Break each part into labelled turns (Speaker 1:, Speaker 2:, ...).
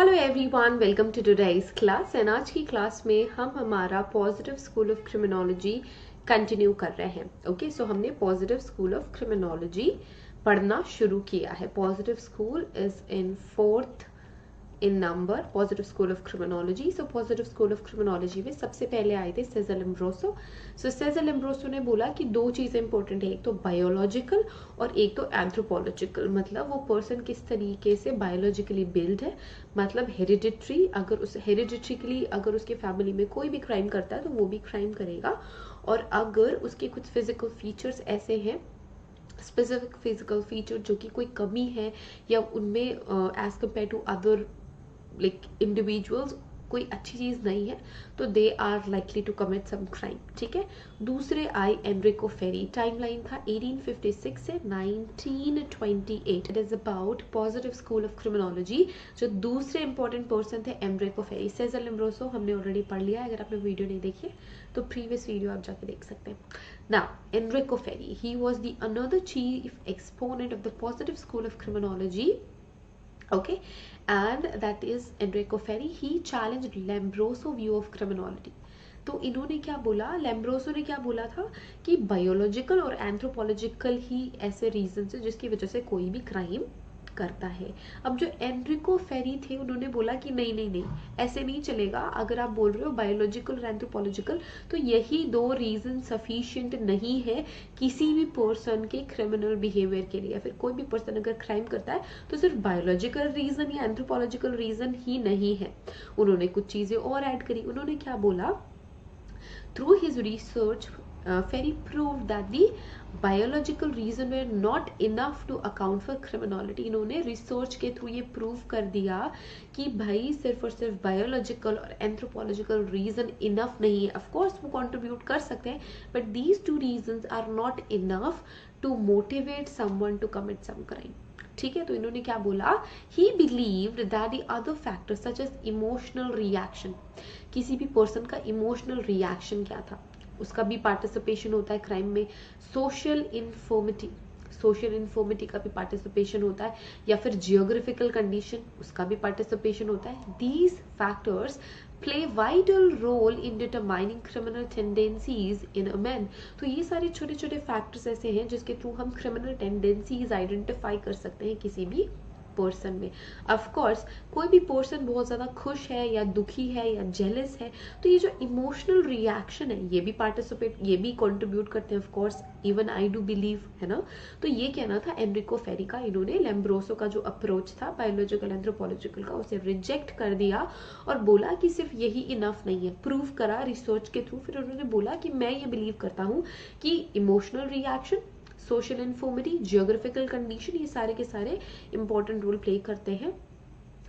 Speaker 1: Hello everyone, welcome to today's class. And आज की class में हम हमारा positive school of criminology continue कर रहे हैं। ओके, सो हमने पॉजिटिव स्कूल ऑफ क्रिमिनोलॉजी पढ़ना शुरू किया है। Positive school is in fourth in number, positive school of criminology. So positive school of criminology में सबसे पहले आए थे सेजर लैम्ब्रोसो। सो सेजर लैम्ब्रोसो ने बोला कि दो चीजें इंपॉर्टेंट है, एक तो बायोलॉजिकल और एक तो एंथ्रोपोलॉजिकल। मतलब वो पर्सन किस तरीके से बायोलॉजिकली बिल्ड है, मतलब हेरिडिटरी, अगर उस हेरिडिटरीली अगर उसके फैमिली में कोई भी क्राइम करता है तो वो भी क्राइम करेगा। और अगर उसके कुछ फिजिकल फीचर्स ऐसे हैं, स्पेसिफिक फिजिकल फीचर जो कि कोई कमी है या उनमें as compare to other like individuals कोई अच्छी चीज नहीं है, तो they are likely to commit some crime. ठीक है। दूसरे आई एनरिको फेरी। टाइमलाइन था 1856 से 1928। It is about positive school of criminology. जो दूसरे इंपॉर्टेंट पर्सन थे एनरिको फेरी। सेजर लैम्ब्रोसो हमने ऑलरेडी पढ़ लिया, अगर आपने वीडियो नहीं देखी है तो प्रीवियस वीडियो आप जाके देख सकते हैं। Now, Enrico Ferri, he was the another chief exponent of the positive school of criminology. Okay, and that is Enrico Ferri. He challenged Lombroso view of criminology. तो इन्होंने क्या बोला, लैम्ब्रोसो ने क्या बोला था कि बायोलॉजिकल और एंथ्रोपोलॉजिकल ही ऐसे रीजन है जिसकी वजह से कोई भी क्राइम करता है। अब जो एनरिको फेरी थे उन्होंने बोला कि नहीं नहीं नहीं, ऐसे नहीं चलेगा। अगर आप बोल रहे हो बायोलॉजिकल और एंथ्रोपोलॉजिकल, तो यही दो रीजन सफिशिएंट नहीं है किसी भी पर्सन के क्रिमिनल बिहेवियर के लिए। फिर कोई भी पर्सन अगर क्राइम करता है तो सिर्फ बायोलॉजिकल रीजन या एंथ्रोपोलॉजिकल रीजन ही नहीं है। उन्होंने कुछ चीजें और ऐड करी। उन्होंने क्या बोला, through his research, Ferry proved that the biological reason were not enough to account for criminality. इन्होंने रिसर्च के थ्रू ये प्रूव कर दिया कि भाई सिर्फ और सिर्फ बायोलॉजिकल और एंथ्रोपोलॉजिकल रीजन इनफ नहीं है। ऑफ कोर्स वो कंट्रीब्यूट कर सकते हैं, but these two reasons are not enough to motivate someone to commit some crime. ठीक है। तो इन्होंने क्या बोला, he believed that the other factors such as emotional reaction, किसी भी पर्सन का इमोशनल रिएक्शन क्या था, उसका भी पार्टिसिपेशन होता है क्राइम में। सोशल इन्फॉर्मिटी, सोशल इन्फॉर्मिटी का भी पार्टिसिपेशन होता है, या फिर जियोग्राफिकल कंडीशन, उसका भी पार्टिसिपेशन होता है। These factors play vital role in determining criminal tendencies in a man. तो ये सारे छोटे छोटे फैक्टर्स ऐसे हैं जिसके थ्रू हम क्रिमिनल टेंडेंसीज आइडेंटिफाई कर सकते हैं किसी भी पर्सन में। ऑफ कोर्स कोई भी पर्सन बहुत ज्यादा खुश है या दुखी है या जेलस है, तो ये जो इमोशनल रिएक्शन है ये भी पार्टिसिपेट, ये भी कंट्रीब्यूट करते हैं। Of course even I do believe, है ना। तो ये कहना था एनरिको फेरी का। इन्होंने लैम्ब्रोसो का जो अप्रोच था बायोलॉजिकल एंथ्रोपोलॉजिकल का, उसे रिजेक्ट कर दिया और बोला कि सिर्फ यही इनफ नहीं है। प्रूव करा रिसर्च के थ्रू। फिर उन्होंने बोला कि मैं ये बिलीव करता हूँ कि emotional reaction, social infirmity, geographical condition, ये सारे के सारे इंपॉर्टेंट रोल प्ले करते हैं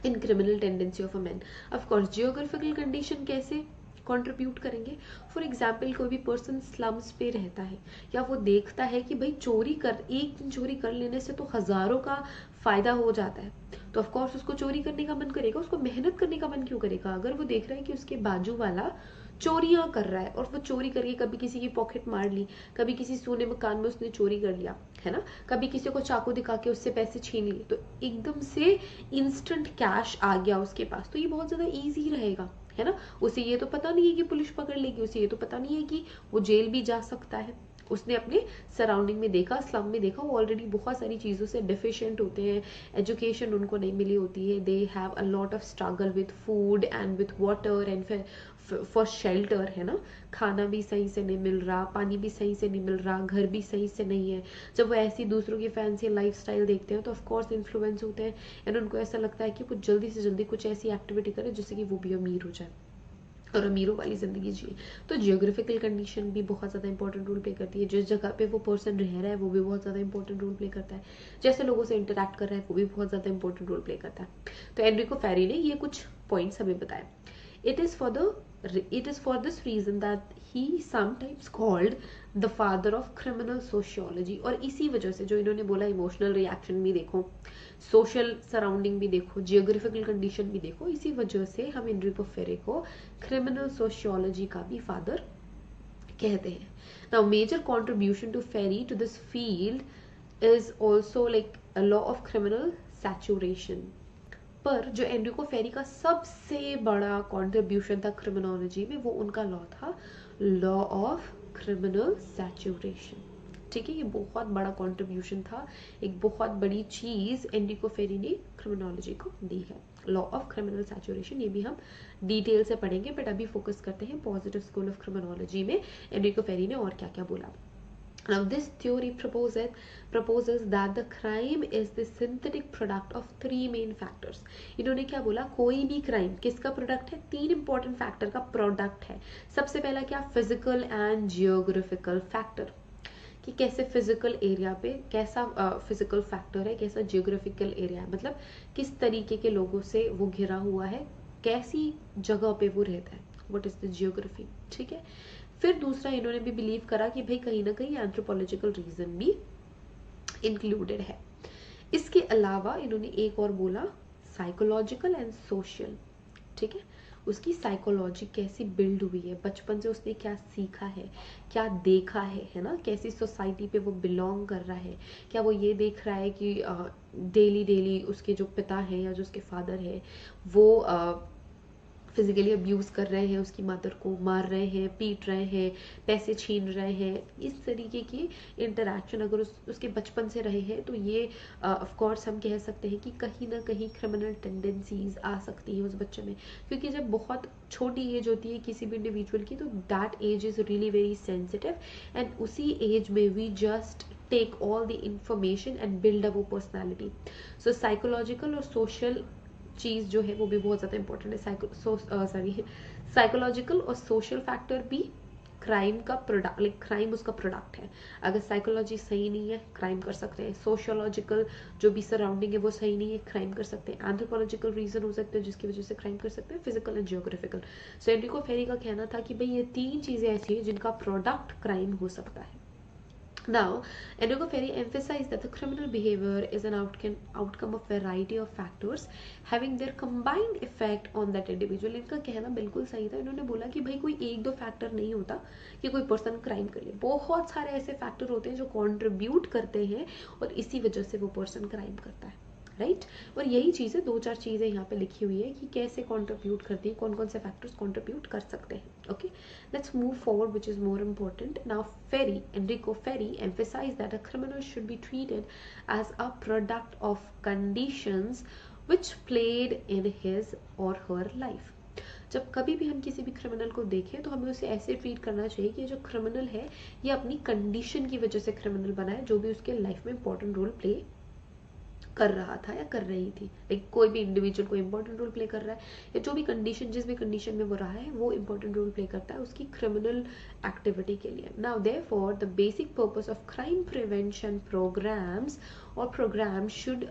Speaker 1: in criminal tendency of a man. Of course geographical condition कैसे कंट्रीब्यूट करेंगे। फॉर एग्जाम्पल कोई भी पर्सन स्लम्स पे रहता है, या वो देखता है कि भाई चोरी कर, एक दिन चोरी कर लेने से तो हजारों का फायदा हो जाता है, तो ऑफ कोर्स उसको चोरी करने का मन करेगा। उसको मेहनत करने का मन क्यों करेगा? अगर वो देख रहा है कि उसके बाजू वाला चोरियां कर रहा है और वो चोरी करके कभी किसी की पॉकेट मार ली, कभी किसी सोने मकान में उसने चोरी कर लिया, है ना, कभी किसी को चाकू दिखा के उससे पैसे छीन लिए, तो एकदम से इंस्टेंट कैश आ गया उसके पास, तो ये बहुत ज्यादा इजी रहेगा, है ना। उसे ये तो पता नहीं है कि पुलिस पकड़ लेगी, उसे ये तो पता नहीं है कि वो जेल भी जा सकता है। उसने अपने सराउंडिंग में देखा, स्लम में देखा, वो ऑलरेडी बहुत सारी चीज़ों से डिफिशिएंट होते हैं, एजुकेशन उनको नहीं मिली होती है, they have a lot of struggle with food and with water and for shelter, है ना। खाना भी सही से नहीं मिल रहा, पानी भी सही से नहीं मिल रहा, घर भी सही से नहीं है। जब वो ऐसी दूसरों की फैंसी लाइफस्टाइल देखते हैं तो ऑफकोर्स इन्फ्लुएंस होते हैं, एंड उनको ऐसा लगता है कि कुछ जल्दी से जल्दी कुछ ऐसी एक्टिविटी करें जिससे कि वो भी अमीर हो जाए और अमीरों वाली जिंदगी जिए। तो जियोग्राफिकल कंडीशन भी बहुत ज़्यादा इंपॉर्टेंट रोल प्ले करती है। जिस जगह पे वो पर्सन रह रहा है वो भी बहुत ज़्यादा इंपॉर्टेंट रोल प्ले करता है। जैसे लोगों से इंटरेक्ट कर रहा है वो भी बहुत ज़्यादा इंपॉर्टेंट रोल प्ले करता है। तो एनरिको फेरी ने ये कुछ पॉइंट्स हमें बताए। It is for this reason that he sometimes called the father of criminal sociology। और इसी वजह से जो इन्होंने बोला, इमोशनल रिएक्शन भी देखो, सोशल सराउंडिंग भी देखो, जियोग्राफिकल कंडीशन भी देखो, इसी वजह से हम एनरिको फेरी को क्रिमिनल सोशियोलॉजी का भी फादर कहते हैं। Now major contribution to Ferri to this field is also like a law of criminal saturation। पर जो एनरिको फेरी का सबसे बड़ा कंट्रीब्यूशन था क्रिमिनोलॉजी में, वो उनका लॉ था, लॉ ऑफ क्रिमिनल सैचुरेशन। ठीक है, ये बहुत बड़ा कंट्रीब्यूशन था, एक बहुत बड़ी चीज एनरिको फेरी ने क्रिमिनोलॉजी को दी है, लॉ ऑफ क्रिमिनल सैचुरेशन। ये भी हम डिटेल से पढ़ेंगे, बट अभी फोकस करते हैं पॉजिटिव स्कूल ऑफ क्रिमिनोलॉजी में एनरिको फेरी ने और क्या क्या बोला। Now, this theory proposes that the crime is the synthetic product of three main factors. इन्होंने क्या बोला, कोई भी क्राइम किसका प्रोडक्ट है, तीन इंपॉर्टेंट फैक्टर का प्रोडक्ट है। सबसे पहला क्या, फिजिकल एंड जियोग्राफिकल फैक्टर, कि कैसे फिजिकल एरिया पे कैसा फिजिकल फैक्टर है, कैसा जियोग्राफिकल एरिया है, मतलब किस तरीके के लोगों से वो घिरा हुआ है, कैसी जगह पे वो रहता है, व्हाट इज द जियोग्राफी। ठीक है, फिर दूसरा इन्होंने भी बिलीव करा कि भाई कहीं ना कहीं एंथ्रोपोलॉजिकल रीजन भी इंक्लूडेड है। इसके अलावा इन्होंने एक और बोला, साइकोलॉजिकल एंड सोशल। ठीक है, उसकी साइकोलॉजी कैसी बिल्ड हुई है, बचपन से उसने क्या सीखा है, क्या देखा है ना, कैसी सोसाइटी पे वो बिलोंग कर रहा है, क्या वो ये देख रहा है कि डेली डेली उसके जो पिता हैं या जो उसके फादर है वो फिजिकली अब्यूज कर रहे हैं, उसकी मदर को मार रहे हैं, पीट रहे हैं, पैसे छीन रहे हैं, इस तरीके की इंटरेक्शन अगर उसके बचपन से रहे हैं तो ये ऑफ कोर्स हम कह सकते हैं कि कहीं ना कहीं क्रिमिनल टेंडेंसीज आ सकती हैं उस बच्चे में, क्योंकि जब बहुत छोटी एज होती है किसी भी इंडिविजुअल की, तो that age is really very sensitive, and उसी एज में we just take all the information and build up वो पर्सनैलिटी। सो साइकोलॉजिकल और सोशल चीज जो है वो भी बहुत ज्यादा इंपॉर्टेंट है। साइकोलॉजिकल और सोशल फैक्टर भी क्राइम का प्रोडक्ट, लाइक क्राइम उसका प्रोडक्ट है। अगर साइकोलॉजी सही नहीं है क्राइम कर सकते हैं, सोशियोलॉजिकल जो भी सराउंडिंग है वो सही नहीं है क्राइम कर सकते हैं, एंथ्रोपोलॉजिकल रीजन हो सकते हैं जिसकी वजह से क्राइम कर सकते हैं, physical and geographical. So Enrico Ferri का कहना था कि भाई ये तीन चीजें ऐसी हैं जिनका प्रोडक्ट क्राइम हो सकता है। Now, Enrico Ferri emphasized that the criminal behavior is an outcome of variety of factors having their combined effect on that individual. इनका कहना बिल्कुल सही था, इन्होंने बोला कि भाई कोई एक दो फैक्टर नहीं होता कि कोई पर्सन क्राइम कर ले, बहुत सारे ऐसे फैक्टर होते हैं जो कंट्रीब्यूट करते हैं और इसी वजह से वो पर्सन क्राइम करता है, राइट। और यही चीज़ें, दो चार चीज़ें यहाँ पे लिखी हुई है कि कैसे कंट्रीब्यूट करती है, कौन कौन से फैक्टर्स कंट्रीब्यूट कर सकते हैं। Okay, let's move forward, which is more important. Now, Enrico Ferri emphasized that a criminal should be treated as a product of conditions which played in his or her life. जब कभी भी हम किसी भी criminal को देखें तो हमें उसे ऐसे ट्रीट करना चाहिए कि जो क्रिमिनल है ये अपनी कंडीशन की वजह से क्रिमिनल बना है, जो भी उसके लाइफ में इंपॉर्टेंट रोल प्ले कर रहा था या कर रही थी, लाइक कोई भी इंडिविजुअल कोई इंपॉर्टेंट रोल प्ले कर रहा है या जो भी कंडीशन, जिस भी कंडीशन में वो रहा है वो इंपॉर्टेंट रोल प्ले करता है उसकी क्रिमिनल एक्टिविटी के लिए। Now therefore the basic purpose of crime prevention programmes और programme should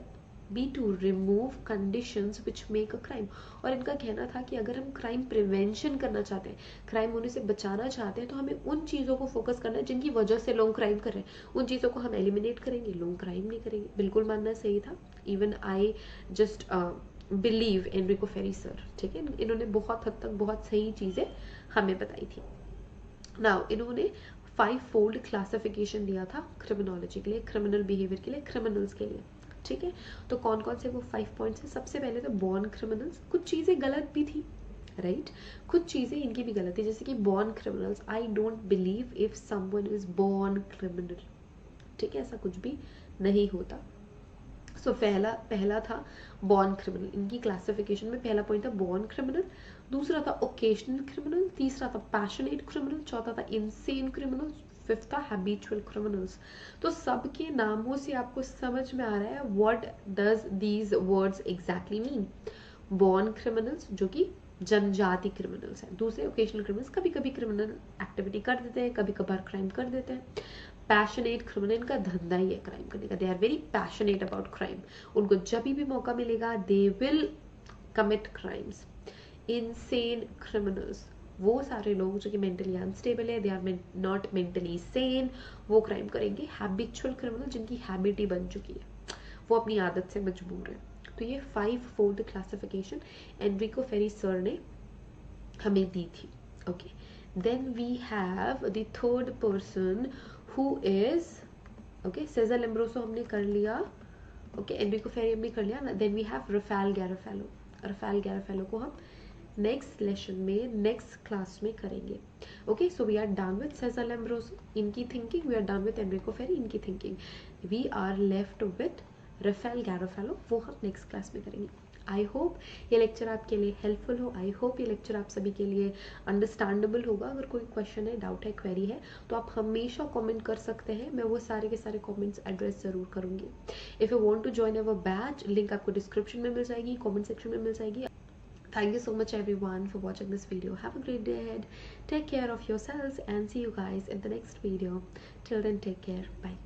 Speaker 1: be to remove conditions which make a crime. और इनका कहना था कि अगर हम क्राइम प्रिवेंशन करना चाहते हैं, क्राइम होने से बचाना चाहते हैं, तो हमें उन चीज़ों को फोकस करना है जिनकी वजह से लोग क्राइम कर रहे हैं, उन चीज़ों को हम एलिमिनेट करेंगे, लोग क्राइम नहीं करेंगे। बिल्कुल मानना सही था, even I just believe Enrico Ferri sir. ठीक है, इन्होंने बहुत हद तक बहुत सही चीज़ें हमें बताई थी। नाउ इन्होंने 5 फोल्ड क्लासिफिकेशन दिया था क्रिमिनोलॉजी के लिए, क्रिमिनल बिहेवियर के लिए, क्रिमिनल्स के लिए। ठीक है, तो कौन कौन से वो 5 पॉइंट्स हैं। सबसे पहले तो बॉर्न क्रिमिनल्स, कुछ चीज़ें गलत भी थी, राइट, कुछ चीज़ें इनकी भी गलत थी, जैसे कि born criminals, I don't believe if someone is born criminal. ठीक है, ऐसा कुछ भी नहीं होता। सो पहला था बॉर्न क्रिमिनल, इनकी क्लासिफिकेशन में पहला पॉइंट था बॉर्न क्रिमिनल, दूसरा था ओकेशनल क्रिमिनल, तीसरा था पैशनेट क्रिमिनल, चौथा था इनसेन क्रिमिनल, फिफ्थ था हैबिचुअल क्रिमिनल्स। तो सबके नामों से आपको समझ में आ रहा है what does these words exactly mean. Born criminals जो कि जनजाति क्रिमिनल्स हैं, दूसरे ओकेशनल क्रिमिनल्स कभी कभी क्रिमिनल एक्टिविटी कर देते हैं, कभी कभार क्राइम कर देते हैं। पैशनेट क्रिमिनल, इनका धंधा ही है क्राइम करने का, they are very passionate about crime, उनको जब भी मौका मिलेगा they will commit crimes. Insane criminals, वो सारे लोग जो कि मेंटली अनस्टेबल है, they are not mentally sane, वो क्राइम करेंगे। हैबिचुअल क्रिमिनल, जिनकी हैबिट ही बन चुकी है, वो अपनी आदत से मजबूर है। तो ये 5 fold classification Enrico Ferri sir ने हमें दी थी। Okay, then we have the third person who is, okay, Cesare Lombroso हमने कर लिया, ओके, एनरिको फेरी हमने कर लिया ना। Then we have Raffaele Garofalo. Raffaele Garofalo को हम नेक्स्ट लेसन में, नेक्स्ट क्लास में करेंगे। Okay, so we are done with Cesare Lombroso इनकी thinking, we are done with Enrico Ferri इनकी thinking, we are left with Raffaele Garofalo, वो हम next class में करेंगे। आई होप ये लेक्चर आपके लिए हेल्पफुल हो, आई होप ये लेक्चर आप सभी के लिए अंडरस्टैंडेबल होगा। अगर कोई क्वेश्चन है, डाउट है, क्वेरी है, तो आप हमेशा कमेंट कर सकते हैं, मैं वो सारे के सारे कमेंट्स एड्रेस जरूर करूंगी। If you want to join our batch, link आपको डिस्क्रिप्शन में मिल जाएगी, कमेंट सेक्शन में मिल जाएगी। Thank you so much everyone for watching this video. Have a great day ahead. Take care of yourselves and see you guys in the next video. Till then, take care. Bye.